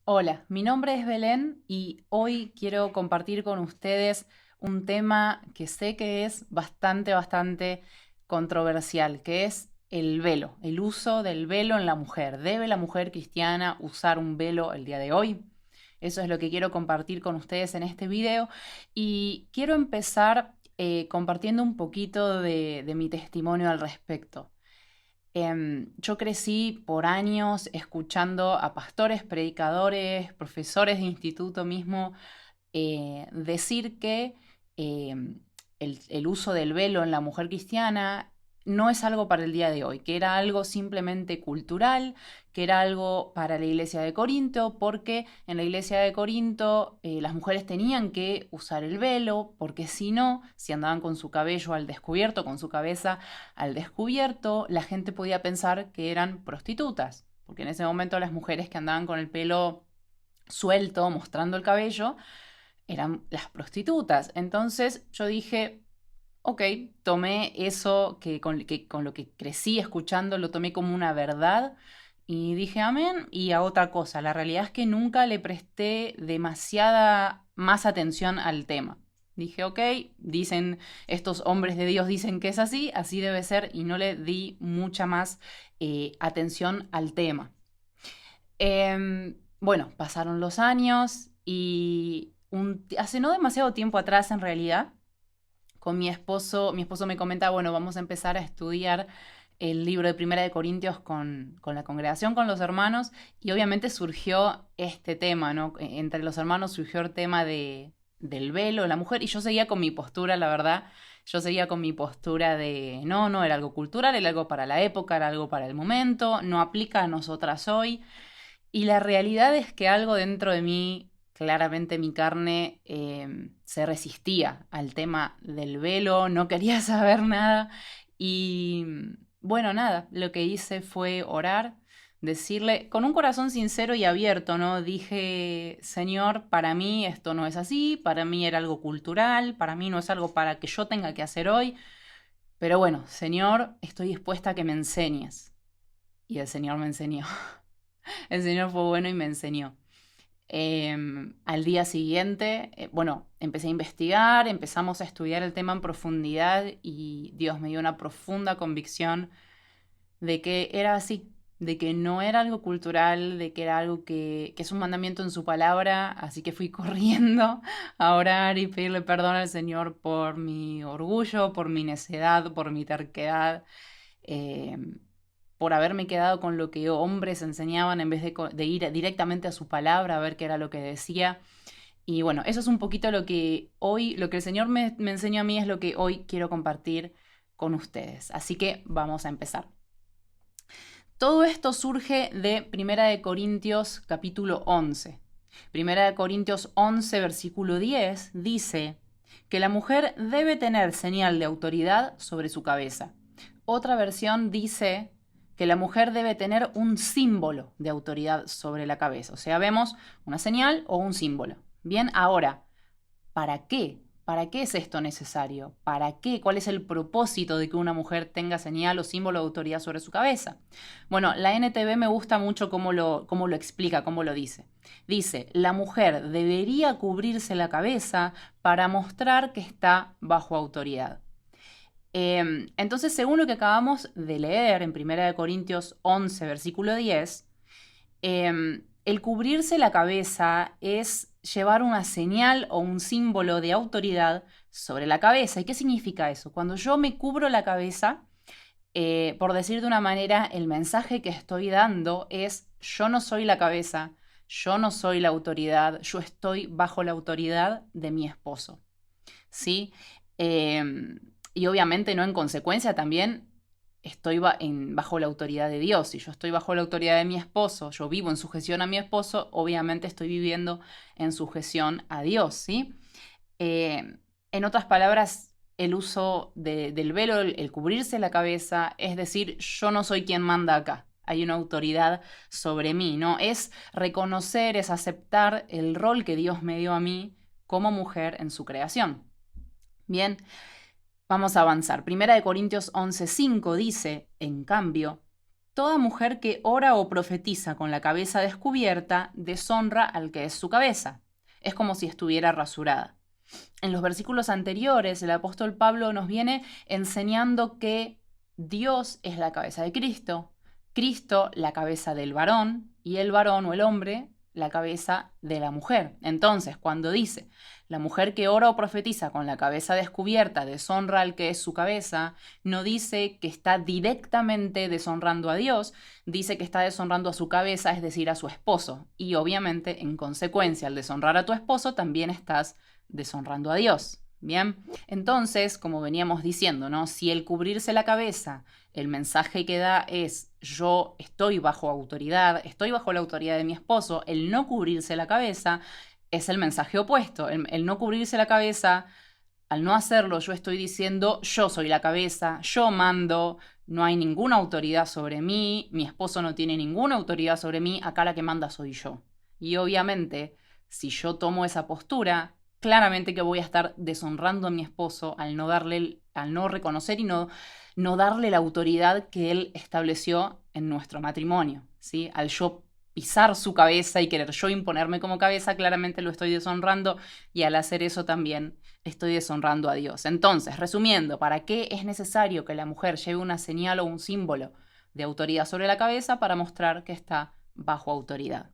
Hola, mi nombre es Belén y hoy quiero compartir con ustedes un tema que sé que es bastante controversial, que es el velo, el uso del velo en la mujer. ¿Debe la mujer cristiana usar un velo el día de hoy? Eso es lo que quiero compartir con ustedes en este video y quiero empezar compartiendo un poquito de mi testimonio al respecto. Yo crecí por años escuchando a pastores, predicadores, profesores de instituto mismo decir que el uso del velo en la mujer cristiana no es algo para el día de hoy, que era algo simplemente cultural, que era algo para la iglesia de Corinto, porque en la iglesia de Corinto las mujeres tenían que usar el velo, porque si no, si andaban con su cabello al descubierto, con su cabeza al descubierto, la gente podía pensar que eran prostitutas, porque en ese momento las mujeres que andaban con el pelo suelto, mostrando el cabello, eran las prostitutas. Entonces yo dije, ok, tomé eso que con lo que crecí escuchando, lo tomé como una verdad y dije amén y a otra cosa. La realidad es que nunca le presté demasiada más atención al tema. Dije, ok, dicen, estos hombres de Dios dicen que es así, así debe ser y no le di mucha más atención al tema. Bueno, pasaron los años y hace no demasiado tiempo atrás en realidad, con mi esposo me comenta, bueno, vamos a empezar a estudiar el libro de Primera de Corintios con la congregación, con los hermanos, y obviamente surgió este tema, ¿no? Entre los hermanos surgió el tema del velo de la mujer, y yo seguía con mi postura, la verdad, yo seguía con mi postura de, no, no, era algo cultural, era algo para la época, era algo para el momento, no aplica a nosotras hoy, y la realidad es que algo dentro de mí, claramente mi carne, se resistía al tema del velo, no quería saber nada. Y bueno, nada, lo que hice fue orar, decirle con un corazón sincero y abierto, ¿no? Dije, Señor, para mí esto no es así, para mí era algo cultural, para mí no es algo para que yo tenga que hacer hoy, pero bueno, Señor, estoy dispuesta a que me enseñes. Y el Señor me enseñó. El Señor fue bueno y me enseñó. Al día siguiente, bueno, empecé a investigar, empezamos a estudiar el tema en profundidad y Dios me dio una profunda convicción de que era así, de que no era algo cultural, de que era algo que es un mandamiento en su palabra, así que fui corriendo a orar y pedirle perdón al Señor por mi orgullo, por mi necedad, por mi terquedad. Eh, por haberme quedado con lo que hombres enseñaban en vez de ir directamente a su palabra a ver qué era lo que decía. Y bueno, eso es un poquito lo que hoy, lo que el Señor me enseñó a mí es lo que hoy quiero compartir con ustedes. Así que vamos a empezar. Todo esto surge de Primera de Corintios capítulo 11. Primera de Corintios 11 versículo 10 dice que la mujer debe tener señal de autoridad sobre su cabeza. Otra versión dice que la mujer debe tener un símbolo de autoridad sobre la cabeza. O sea, vemos una señal o un símbolo. Bien, ahora, ¿para qué? ¿Para qué es esto necesario? ¿Para qué? ¿Cuál es el propósito de que una mujer tenga señal o símbolo de autoridad sobre su cabeza? Bueno, la NTV me gusta mucho cómo lo explica, cómo lo dice. Dice, la mujer debería cubrirse la cabeza para mostrar que está bajo autoridad. Entonces, según lo que acabamos de leer en 1 Corintios 11, versículo 10, el cubrirse la cabeza es llevar una señal o un símbolo de autoridad sobre la cabeza. ¿Y qué significa eso? Cuando yo me cubro la cabeza, por decir de una manera, el mensaje que estoy dando es, yo no soy la cabeza, yo no soy la autoridad, yo estoy bajo la autoridad de mi esposo. ¿Sí? Y obviamente, no en consecuencia, también estoy bajo la autoridad de Dios. Si yo estoy bajo la autoridad de mi esposo, yo vivo en sujeción a mi esposo, obviamente estoy viviendo en sujeción a Dios, ¿sí? En otras palabras, el uso del velo, el cubrirse la cabeza, es decir, yo no soy quien manda acá. Hay una autoridad sobre mí, ¿no? Es reconocer, es aceptar el rol que Dios me dio a mí como mujer en su creación. Bien, vamos a avanzar. Primera de Corintios 11:5 dice, en cambio, toda mujer que ora o profetiza con la cabeza descubierta deshonra al que es su cabeza. Es como si estuviera rasurada. En los versículos anteriores, el apóstol Pablo nos viene enseñando que Dios es la cabeza de Cristo, Cristo la cabeza del varón y el varón o el hombre la cabeza de la mujer. Entonces, cuando dice, la mujer que ora o profetiza con la cabeza descubierta deshonra al que es su cabeza, no dice que está directamente deshonrando a Dios, dice que está deshonrando a su cabeza, es decir, a su esposo. Y obviamente, en consecuencia, al deshonrar a tu esposo, también estás deshonrando a Dios. Bien, entonces, como veníamos diciendo, ¿no? Si el cubrirse la cabeza, el mensaje que da es yo estoy bajo autoridad, estoy bajo la autoridad de mi esposo, el no cubrirse la cabeza es el mensaje opuesto. El no cubrirse la cabeza, al no hacerlo, yo estoy diciendo yo soy la cabeza, yo mando, no hay ninguna autoridad sobre mí, mi esposo no tiene ninguna autoridad sobre mí, acá la que manda soy yo. Y obviamente, si yo tomo esa postura, claramente que voy a estar deshonrando a mi esposo al no reconocer y no darle la autoridad que él estableció en nuestro matrimonio, ¿sí? Al yo pisar su cabeza y querer yo imponerme como cabeza, claramente lo estoy deshonrando y al hacer eso también estoy deshonrando a Dios. Entonces, resumiendo, ¿para qué es necesario que la mujer lleve una señal o un símbolo de autoridad sobre la cabeza? Para mostrar que está bajo autoridad.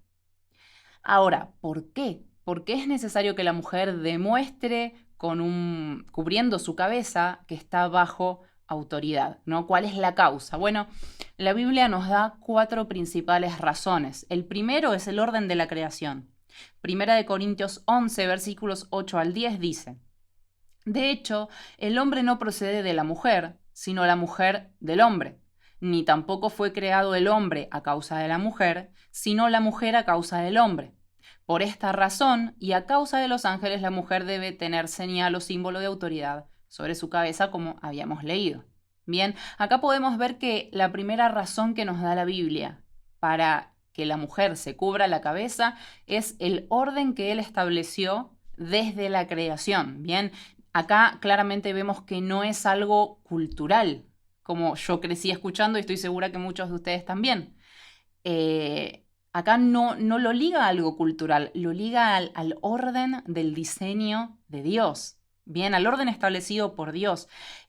Ahora, ¿por qué? ¿Por qué es necesario que la mujer demuestre cubriendo su cabeza que está bajo autoridad, ¿no? ¿Cuál es la causa? Bueno, la Biblia nos da 4 principales razones. El primero es el orden de la creación. Primera de Corintios 11, versículos 8 al 10 dice: de hecho, el hombre no procede de la mujer, sino la mujer del hombre. Ni tampoco fue creado el hombre a causa de la mujer, sino la mujer a causa del hombre. Por esta razón, y a causa de los ángeles, la mujer debe tener señal o símbolo de autoridad sobre su cabeza, como habíamos leído. Bien, acá podemos ver que la primera razón que nos da la Biblia para que la mujer se cubra la cabeza es el orden que él estableció desde la creación. Bien, acá claramente vemos que no es algo cultural, como yo crecí escuchando y estoy segura que muchos de ustedes también. Acá no lo liga a algo cultural, lo liga al orden del diseño de Dios, bien, al orden establecido por Dios.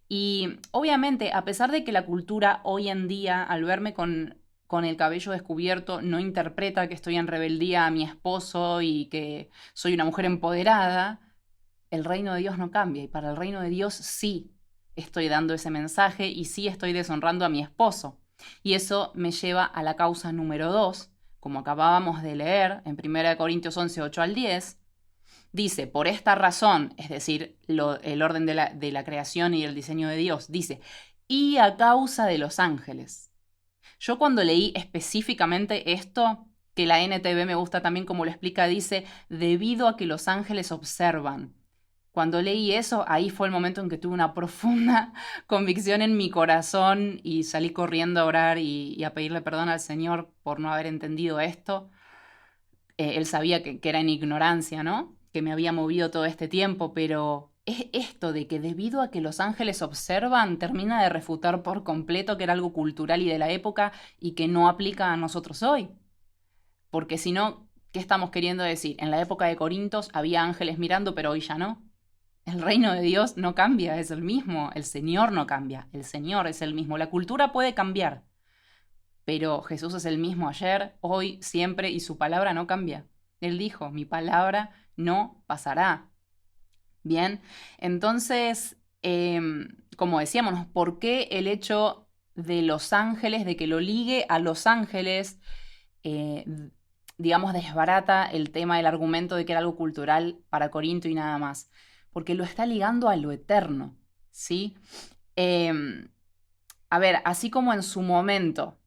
Y obviamente, a pesar de que la cultura hoy en día, al verme con el cabello descubierto, no interpreta que estoy en rebeldía a mi esposo y que soy una mujer empoderada, el reino de Dios no cambia. Y para el reino de Dios sí estoy dando ese mensaje y sí estoy deshonrando a mi esposo. Y eso me lleva a la causa número 2, como acabábamos de leer en 1 Corintios 11, 8 al 10, dice, por esta razón, es decir, el orden de la creación y el diseño de Dios, dice, y a causa de los ángeles. Yo cuando leí específicamente esto, que la NTV me gusta también como lo explica, dice, debido a que los ángeles observan. Cuando leí eso, ahí fue el momento en que tuve una profunda convicción en mi corazón y salí corriendo a orar y a pedirle perdón al Señor por no haber entendido esto. Él sabía que era en ignorancia, ¿no? Que me había movido todo este tiempo, pero es esto de que debido a que los ángeles observan, termina de refutar por completo que era algo cultural y de la época y que no aplica a nosotros hoy. Porque si no, ¿qué estamos queriendo decir? En la época de Corintios había ángeles mirando, pero hoy ya no. El reino de Dios no cambia, es el mismo. El Señor no cambia, el Señor es el mismo. La cultura puede cambiar, pero Jesús es el mismo ayer, hoy, siempre, y su palabra no cambia. Él dijo, mi palabra no pasará. Bien, entonces, como decíamos, ¿por qué el hecho de los ángeles, de que lo ligue a los ángeles, digamos, desbarata el tema del argumento de que era algo cultural para Corinto y nada más? Porque lo está ligando a lo eterno, ¿sí? A ver, así como en su momento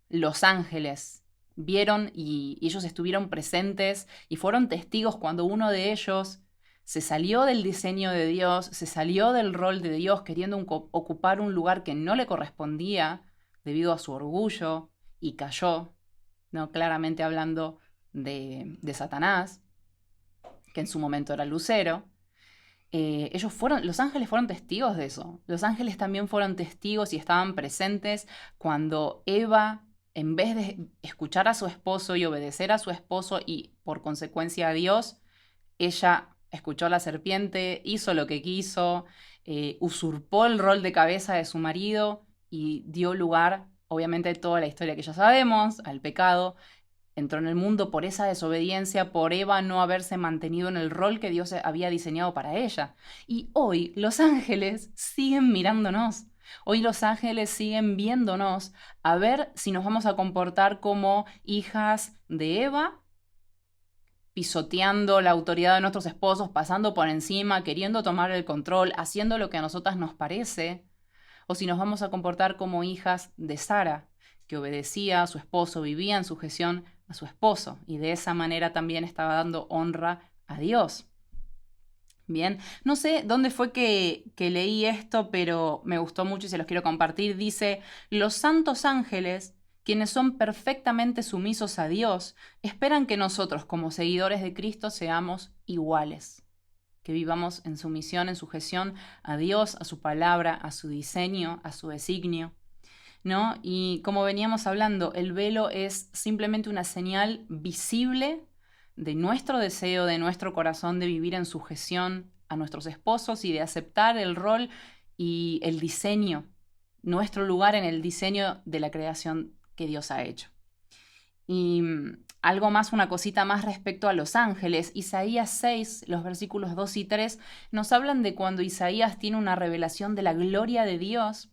los ángeles vieron y ellos estuvieron presentes y fueron testigos cuando uno de ellos se salió del diseño de Dios, se salió del rol de Dios queriendo ocupar un lugar que no le correspondía debido a su orgullo y cayó, ¿no? Claramente hablando de Satanás, que en su momento era Lucero. Los ángeles fueron testigos de eso. Los ángeles también fueron testigos y estaban presentes cuando Eva en vez de escuchar a su esposo y obedecer a su esposo y por consecuencia a Dios, ella escuchó a la serpiente, hizo lo que quiso, usurpó el rol de cabeza de su marido y dio lugar, obviamente, a toda la historia que ya sabemos, al pecado. Entró en el mundo por esa desobediencia, por Eva no haberse mantenido en el rol que Dios había diseñado para ella. Y hoy los ángeles siguen mirándonos. Hoy los ángeles siguen viéndonos a ver si nos vamos a comportar como hijas de Eva, pisoteando la autoridad de nuestros esposos, pasando por encima, queriendo tomar el control, haciendo lo que a nosotras nos parece, o si nos vamos a comportar como hijas de Sara, que obedecía a su esposo, vivía en sujeción a su esposo, y de esa manera también estaba dando honra a Dios. Bien, no sé dónde fue que leí esto, pero me gustó mucho y se los quiero compartir. Dice, los santos ángeles, quienes son perfectamente sumisos a Dios, esperan que nosotros, como seguidores de Cristo, seamos iguales, que vivamos en sumisión, en sujeción a Dios, a su palabra, a su diseño, a su designio, ¿no? Y como veníamos hablando, el velo es simplemente una señal visible de nuestro deseo, de nuestro corazón de vivir en sujeción a nuestros esposos y de aceptar el rol y el diseño, nuestro lugar en el diseño de la creación que Dios ha hecho. Y algo más, una cosita más respecto a los ángeles. Isaías 6, los versículos 2 y 3, nos hablan de cuando Isaías tiene una revelación de la gloria de Dios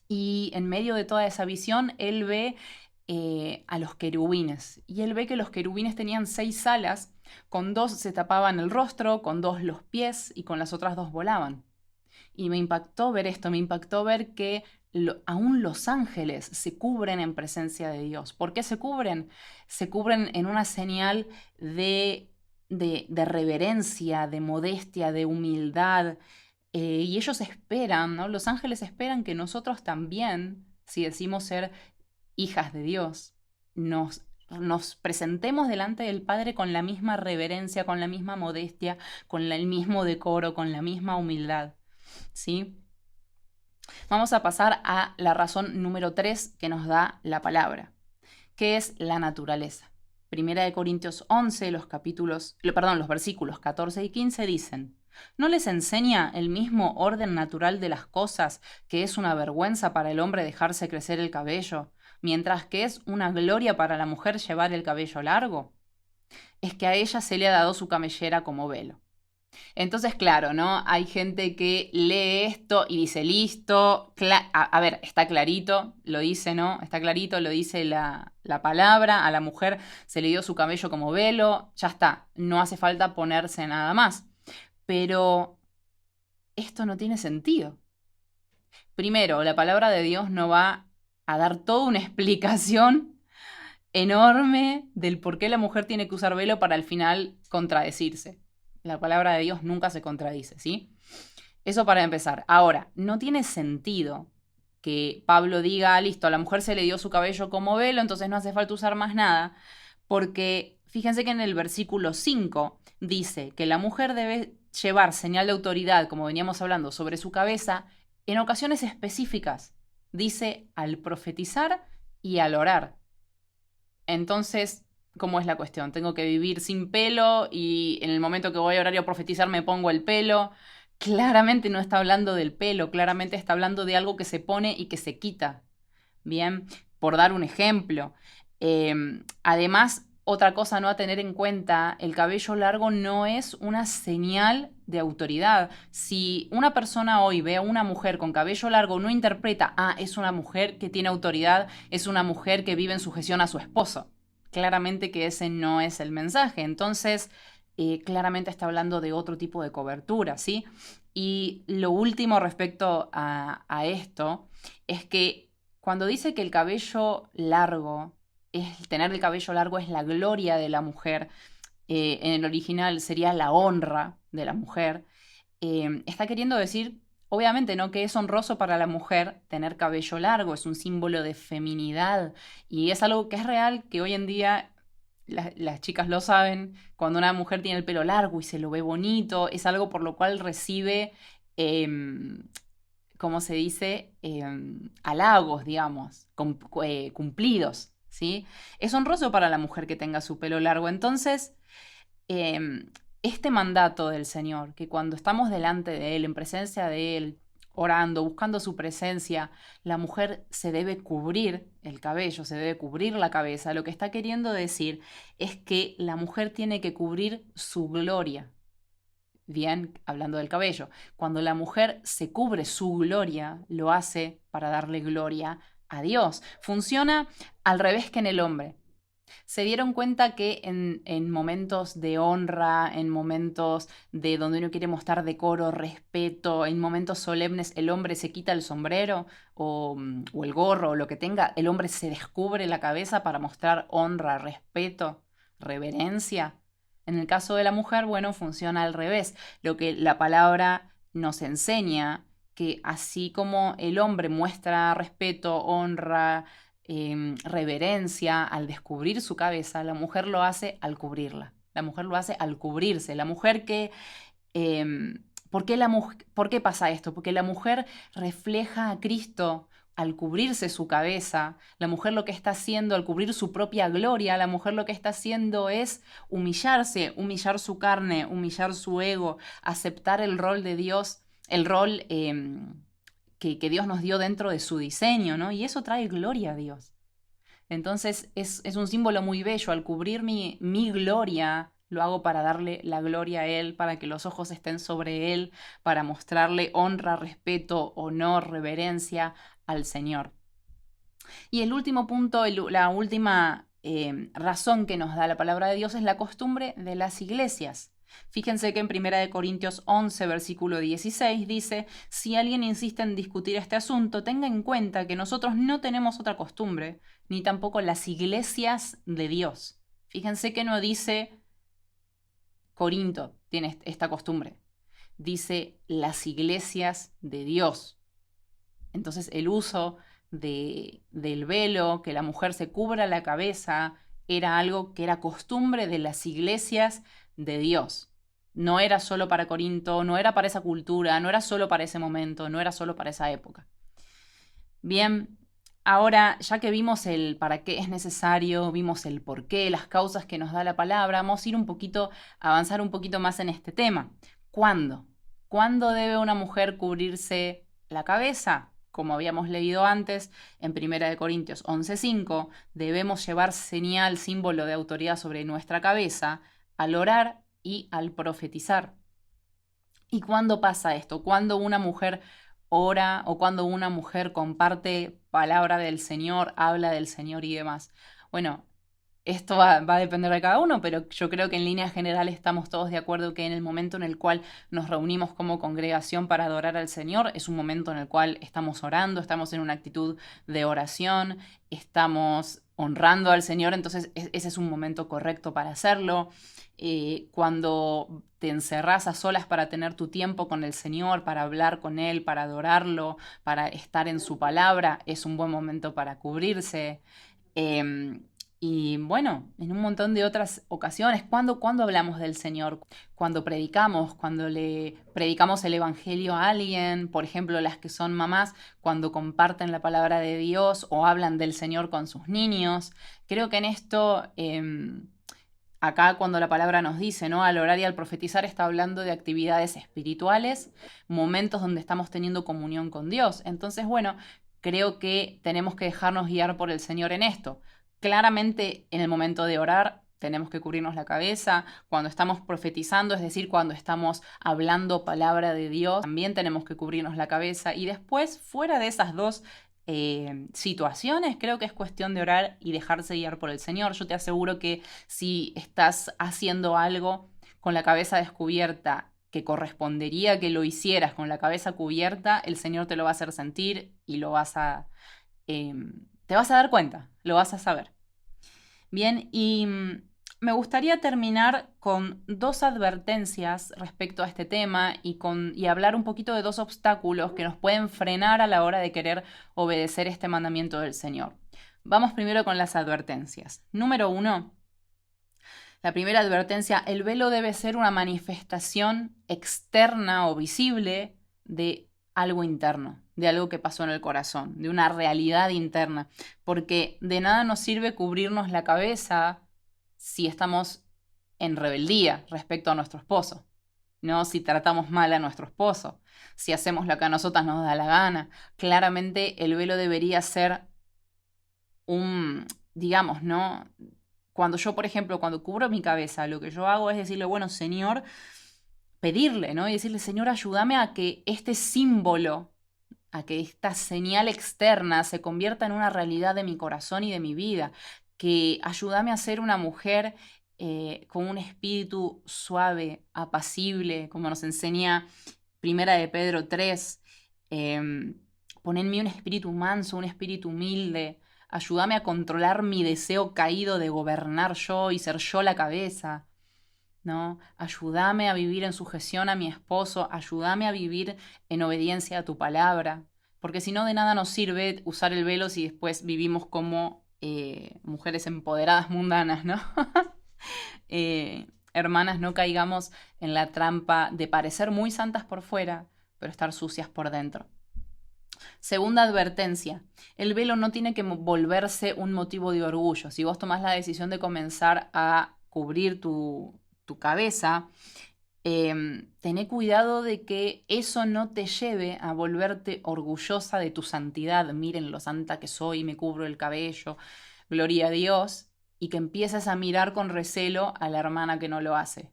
y en medio de toda esa visión él ve a los querubines. Y él ve que los querubines tenían 6 alas, con 2 se tapaban el rostro, con 2 los pies y con las otras 2 volaban. Y me impactó ver esto, me impactó ver que aún los ángeles se cubren en presencia de Dios. ¿Por qué se cubren? Se cubren en una señal de reverencia, de modestia, de humildad. Y ellos esperan, ¿no? Los ángeles esperan que nosotros también, si decimos ser hijas de Dios, nos presentemos delante del Padre con la misma reverencia, con la misma modestia, con el mismo decoro, con la misma humildad, ¿sí? Vamos a pasar a la razón número 3 que nos da la palabra, que es la naturaleza. Primera de Corintios 11, los versículos 14 y 15 dicen: ¿no les enseña el mismo orden natural de las cosas que es una vergüenza para el hombre dejarse crecer el cabello, mientras que es una gloria para la mujer llevar el cabello largo? Es que a ella se le ha dado su cabellera como velo. Entonces, claro, ¿no? Hay gente que lee esto y dice, listo, a ver, está clarito, lo dice, ¿no? Está clarito, lo dice la palabra, a la mujer se le dio su cabello como velo, ya está, no hace falta ponerse nada más. Pero esto no tiene sentido. Primero, la palabra de Dios no va a dar toda una explicación enorme del por qué la mujer tiene que usar velo para al final contradecirse. La palabra de Dios nunca se contradice, ¿sí? Eso para empezar. Ahora, no tiene sentido que Pablo diga, listo, a la mujer se le dio su cabello como velo, entonces no hace falta usar más nada, porque fíjense que en el versículo 5 dice que la mujer debe llevar señal de autoridad, como veníamos hablando, sobre su cabeza en ocasiones específicas. Dice al profetizar y al orar. Entonces, ¿cómo es la cuestión? ¿Tengo que vivir sin pelo y en el momento que voy a orar y a profetizar me pongo el pelo? Claramente no está hablando del pelo, claramente está hablando de algo que se pone y que se quita. Bien, por dar un ejemplo. Además, otra cosa no a tener en cuenta, el cabello largo no es una señal de autoridad. Si una persona hoy ve a una mujer con cabello largo, no interpreta, es una mujer que tiene autoridad, es una mujer que vive en sujeción a su esposo. Claramente que ese no es el mensaje. Entonces, claramente está hablando de otro tipo de cobertura, ¿sí? Y lo último respecto a esto es que cuando dice que el cabello largo, tener el cabello largo es la gloria de la mujer, en el original sería la honra de la mujer, está queriendo decir, obviamente, ¿no?, que es honroso para la mujer tener cabello largo, es un símbolo de feminidad y es algo que es real, que hoy en día las chicas lo saben, cuando una mujer tiene el pelo largo y se lo ve bonito, es algo por lo cual recibe como se dice, halagos, digamos, cumplidos, ¿sí? Es honroso para la mujer que tenga su pelo largo. Entonces, este mandato del Señor, que cuando estamos delante de Él, en presencia de Él, orando, buscando su presencia, la mujer se debe cubrir el cabello, se debe cubrir la cabeza. Lo que está queriendo decir es que la mujer tiene que cubrir su gloria. Bien, hablando del cabello, cuando la mujer se cubre su gloria, lo hace para darle gloria a Dios. Funciona al revés que en el hombre. Se dieron cuenta que en momentos de honra, en momentos de donde uno quiere mostrar decoro, respeto, en momentos solemnes, el hombre se quita el sombrero o el gorro o lo que tenga, el hombre se descubre la cabeza para mostrar honra, respeto, reverencia. En el caso de la mujer, bueno, funciona al revés. Lo que la palabra nos enseña, que así como el hombre muestra respeto, honra, reverencia al descubrir su cabeza, la mujer lo hace al cubrirla. La mujer lo hace al cubrirse. La mujer que... ¿por qué pasa esto? Porque la mujer refleja a Cristo al cubrirse su cabeza. La mujer lo que está haciendo al cubrir su propia gloria, la mujer lo que está haciendo es humillarse, humillar su carne, humillar su ego, aceptar el rol de Dios, el rol que Dios nos dio dentro de su diseño, ¿no? Y eso trae gloria a Dios. Entonces es un símbolo muy bello. Al cubrir mi gloria, lo hago para darle la gloria a Él, para que los ojos estén sobre Él, para mostrarle honra, respeto, honor, reverencia al Señor. Y el último punto, la última razón que nos da la palabra de Dios es la costumbre de las iglesias. Fíjense que en 1 Corintios 11, versículo 16 dice, si alguien insiste en discutir este asunto, tenga en cuenta que nosotros no tenemos otra costumbre, ni tampoco las iglesias de Dios. Fíjense que no dice Corinto tiene esta costumbre, dice las iglesias de Dios. Entonces el uso del velo, que la mujer se cubra la cabeza, era algo que era costumbre de las iglesias de Dios. No era solo para Corinto, no era para esa cultura, no era solo para ese momento, no era solo para esa época. Bien, ahora ya que vimos el para qué es necesario, vimos el por qué, las causas que nos da la palabra, vamos a ir avanzar un poquito más en este tema. ¿Cuándo? ¿Cuándo debe una mujer cubrirse la cabeza? Como habíamos leído antes, en 1 Corintios 11:5, debemos llevar señal, símbolo de autoridad sobre nuestra cabeza al orar y al profetizar. ¿Y cuándo pasa esto? ¿Cuándo una mujer ora o cuando una mujer comparte palabra del Señor, habla del Señor y demás? Bueno, esto va a depender de cada uno, pero yo creo que en línea general estamos todos de acuerdo que en el momento en el cual nos reunimos como congregación para adorar al Señor, es un momento en el cual estamos orando, estamos en una actitud de oración, estamos honrando al Señor, entonces ese es un momento correcto para hacerlo. Cuando te encerrás a solas para tener tu tiempo con el Señor, para hablar con Él, para adorarlo, para estar en su palabra, es un buen momento para cubrirse. Y bueno, en un montón de otras ocasiones, cuando hablamos del Señor, cuando predicamos, cuando le predicamos el Evangelio a alguien, por ejemplo, las que son mamás, cuando comparten la palabra de Dios o hablan del Señor con sus niños. Creo que en esto, acá cuando la palabra nos dice, ¿no? Al orar y al profetizar está hablando de actividades espirituales, momentos donde estamos teniendo comunión con Dios. Entonces, bueno, creo que tenemos que dejarnos guiar por el Señor en esto. Claramente en el momento de orar tenemos que cubrirnos la cabeza, cuando estamos profetizando, es decir, cuando estamos hablando palabra de Dios, también tenemos que cubrirnos la cabeza y después, fuera de esas dos situaciones, creo que es cuestión de orar y dejarse guiar por el Señor. Yo te aseguro que si estás haciendo algo con la cabeza descubierta, que correspondería que lo hicieras con la cabeza cubierta, el Señor te lo va a hacer sentir y te vas a dar cuenta, lo vas a saber. Bien, y me gustaría terminar con dos advertencias respecto a este tema y hablar un poquito de dos obstáculos que nos pueden frenar a la hora de querer obedecer este mandamiento del Señor. Vamos primero con las advertencias. Número 1, la primera advertencia, el velo debe ser una manifestación externa o visible de algo interno, de algo que pasó en el corazón, de una realidad interna, porque de nada nos sirve cubrirnos la cabeza si estamos en rebeldía respecto a nuestro esposo, ¿no? Si tratamos mal a nuestro esposo, si hacemos lo que a nosotras nos da la gana. Claramente el velo debería ser digamos, ¿no? Cuando yo, por ejemplo, cuando cubro mi cabeza, lo que yo hago es decirle, bueno, Señor, pedirle, ¿no? Y decirle, Señor, ayúdame a que este símbolo, a que esta señal externa se convierta en una realidad de mi corazón y de mi vida, que ayúdame a ser una mujer con un espíritu suave, apacible, como nos enseña Primera de Pedro 3. Pon en mí un espíritu manso, un espíritu humilde. Ayúdame a controlar mi deseo caído de gobernar yo y ser yo la cabeza, ¿no? Ayúdame a vivir en sujeción a mi esposo, ayúdame a vivir en obediencia a tu palabra, porque si no, de nada nos sirve usar el velo si después vivimos como mujeres empoderadas mundanas, ¿no? Hermanas, no caigamos en la trampa de parecer muy santas por fuera, pero estar sucias por dentro. Segunda advertencia, el velo no tiene que volverse un motivo de orgullo. Si vos tomás la decisión de comenzar a cubrir tu cabeza, tené cuidado de que eso no te lleve a volverte orgullosa de tu santidad. Miren lo santa que soy, me cubro el cabello, gloria a Dios, y que empieces a mirar con recelo a la hermana que no lo hace.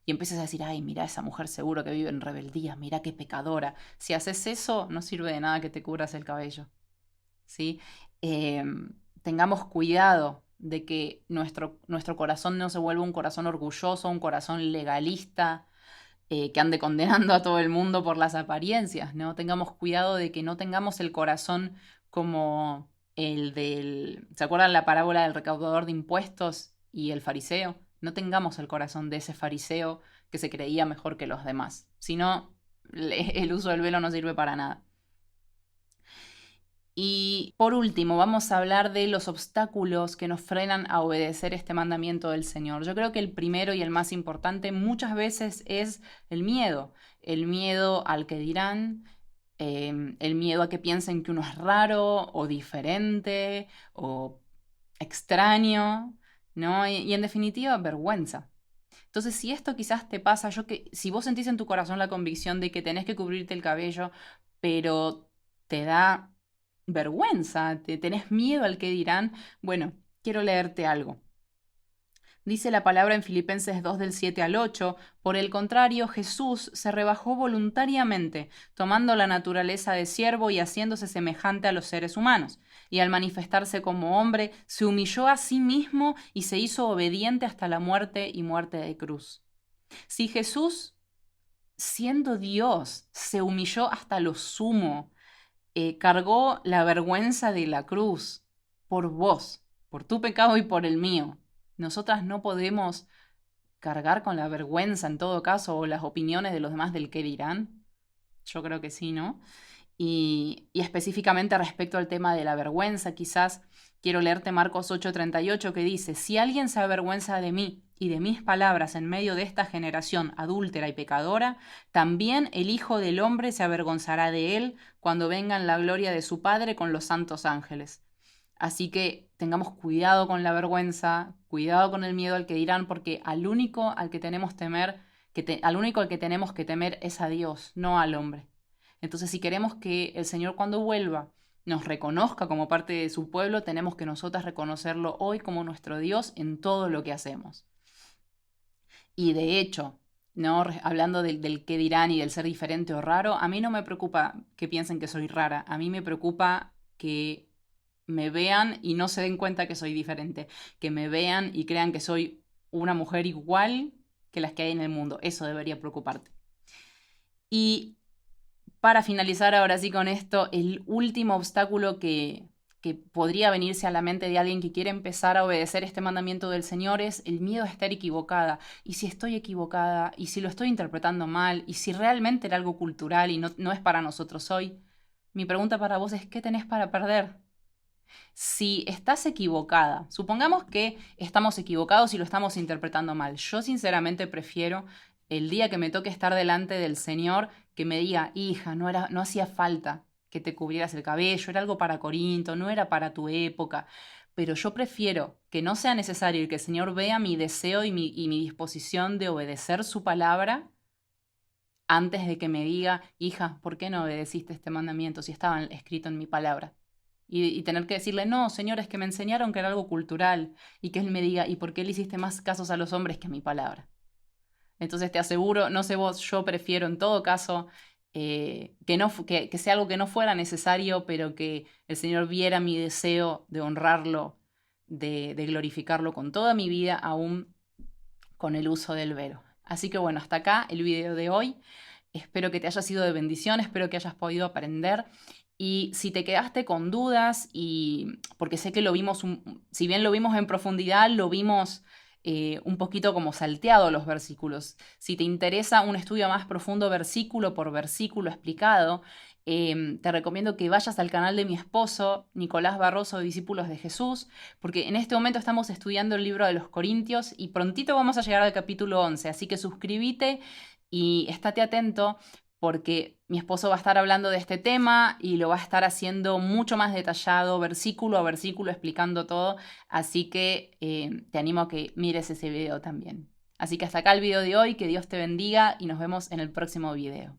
Y empieces a decir, ay, mira esa mujer seguro que vive en rebeldía, mira qué pecadora. Si haces eso, no sirve de nada que te cubras el cabello, ¿sí? Tengamos cuidado de que nuestro corazón no se vuelva un corazón orgulloso, un corazón legalista, que ande condenando a todo el mundo por las apariencias, ¿no? Tengamos cuidado de que no tengamos el corazón como el del... ¿Se acuerdan la parábola del recaudador de impuestos y el fariseo? No tengamos el corazón de ese fariseo que se creía mejor que los demás. Si no, el uso del velo no sirve para nada. Y por último, vamos a hablar de los obstáculos que nos frenan a obedecer este mandamiento del Señor. Yo creo que el primero y el más importante muchas veces es el miedo al que dirán, el miedo a que piensen que uno es raro o diferente o extraño, ¿no? Y en definitiva, vergüenza. Entonces, si esto quizás te pasa, si vos sentís en tu corazón la convicción de que tenés que cubrirte el cabello, pero te da vergüenza, te tenés miedo al que dirán, bueno, quiero leerte algo. Dice la palabra en Filipenses 2 del 7 al 8, por el contrario, Jesús se rebajó voluntariamente, tomando la naturaleza de siervo y haciéndose semejante a los seres humanos. Y al manifestarse como hombre, se humilló a sí mismo y se hizo obediente hasta la muerte y muerte de cruz. Si Jesús, siendo Dios, se humilló hasta lo sumo, cargó la vergüenza de la cruz por vos, por tu pecado y por el mío. Nosotras no podemos cargar con la vergüenza en todo caso o las opiniones de los demás del qué dirán. Yo creo que sí, ¿no? Y específicamente respecto al tema de la vergüenza, quizás quiero leerte Marcos 8:38 que dice, si alguien se avergüenza de mí y de mis palabras en medio de esta generación adúltera y pecadora, también el Hijo del Hombre se avergonzará de él cuando venga en la gloria de su Padre con los santos ángeles. Así que tengamos cuidado con la vergüenza, cuidado con el miedo al que dirán, porque al único al que tenemos que temer es a Dios, no al hombre. Entonces, si queremos que el Señor cuando vuelva nos reconozca como parte de su pueblo, tenemos que nosotras reconocerlo hoy como nuestro Dios en todo lo que hacemos. Y de hecho, ¿no? Hablando del qué dirán y del ser diferente o raro, a mí no me preocupa que piensen que soy rara, a mí me preocupa que me vean y no se den cuenta que soy diferente, que me vean y crean que soy una mujer igual que las que hay en el mundo. Eso debería preocuparte. Y para finalizar ahora sí con esto, el último obstáculo que podría venirse a la mente de alguien que quiere empezar a obedecer este mandamiento del Señor es el miedo a estar equivocada. Y si estoy equivocada, y si lo estoy interpretando mal, y si realmente era algo cultural y no es para nosotros hoy, mi pregunta para vos es, ¿qué tenés para perder? Si estás equivocada, supongamos que estamos equivocados y lo estamos interpretando mal. Yo sinceramente prefiero el día que me toque estar delante del Señor, que me diga, hija, no hacía falta que te cubrieras el cabello, era algo para Corinto, no era para tu época. Pero yo prefiero que no sea necesario y que el Señor vea mi deseo y mi disposición de obedecer su palabra antes de que me diga, hija, ¿por qué no obedeciste este mandamiento si estaba escrito en mi palabra? Y tener que decirle, no, Señor, es que me enseñaron que era algo cultural. Y que Él me diga, ¿y por qué le hiciste más casos a los hombres que a mi palabra? Entonces te aseguro, no sé vos, yo prefiero en todo caso que sea algo que no fuera necesario, pero que el Señor viera mi deseo de honrarlo, de glorificarlo con toda mi vida, aún con el uso del velo. Así que bueno, hasta acá el video de hoy. Espero que te haya sido de bendición, espero que hayas podido aprender. Y si te quedaste con dudas, y porque sé que lo vimos, si bien lo vimos en profundidad, lo vimos un poquito como salteado los versículos. Si te interesa un estudio más profundo, versículo por versículo explicado, te recomiendo que vayas al canal de mi esposo, Nicolás Barroso, de Discípulos de Jesús, porque en este momento estamos estudiando el libro de los Corintios y prontito vamos a llegar al capítulo 11, así que suscríbete y estate atento porque mi esposo va a estar hablando de este tema y lo va a estar haciendo mucho más detallado, versículo a versículo, explicando todo. Así que te animo a que mires ese video también. Así que hasta acá el video de hoy, que Dios te bendiga y nos vemos en el próximo video.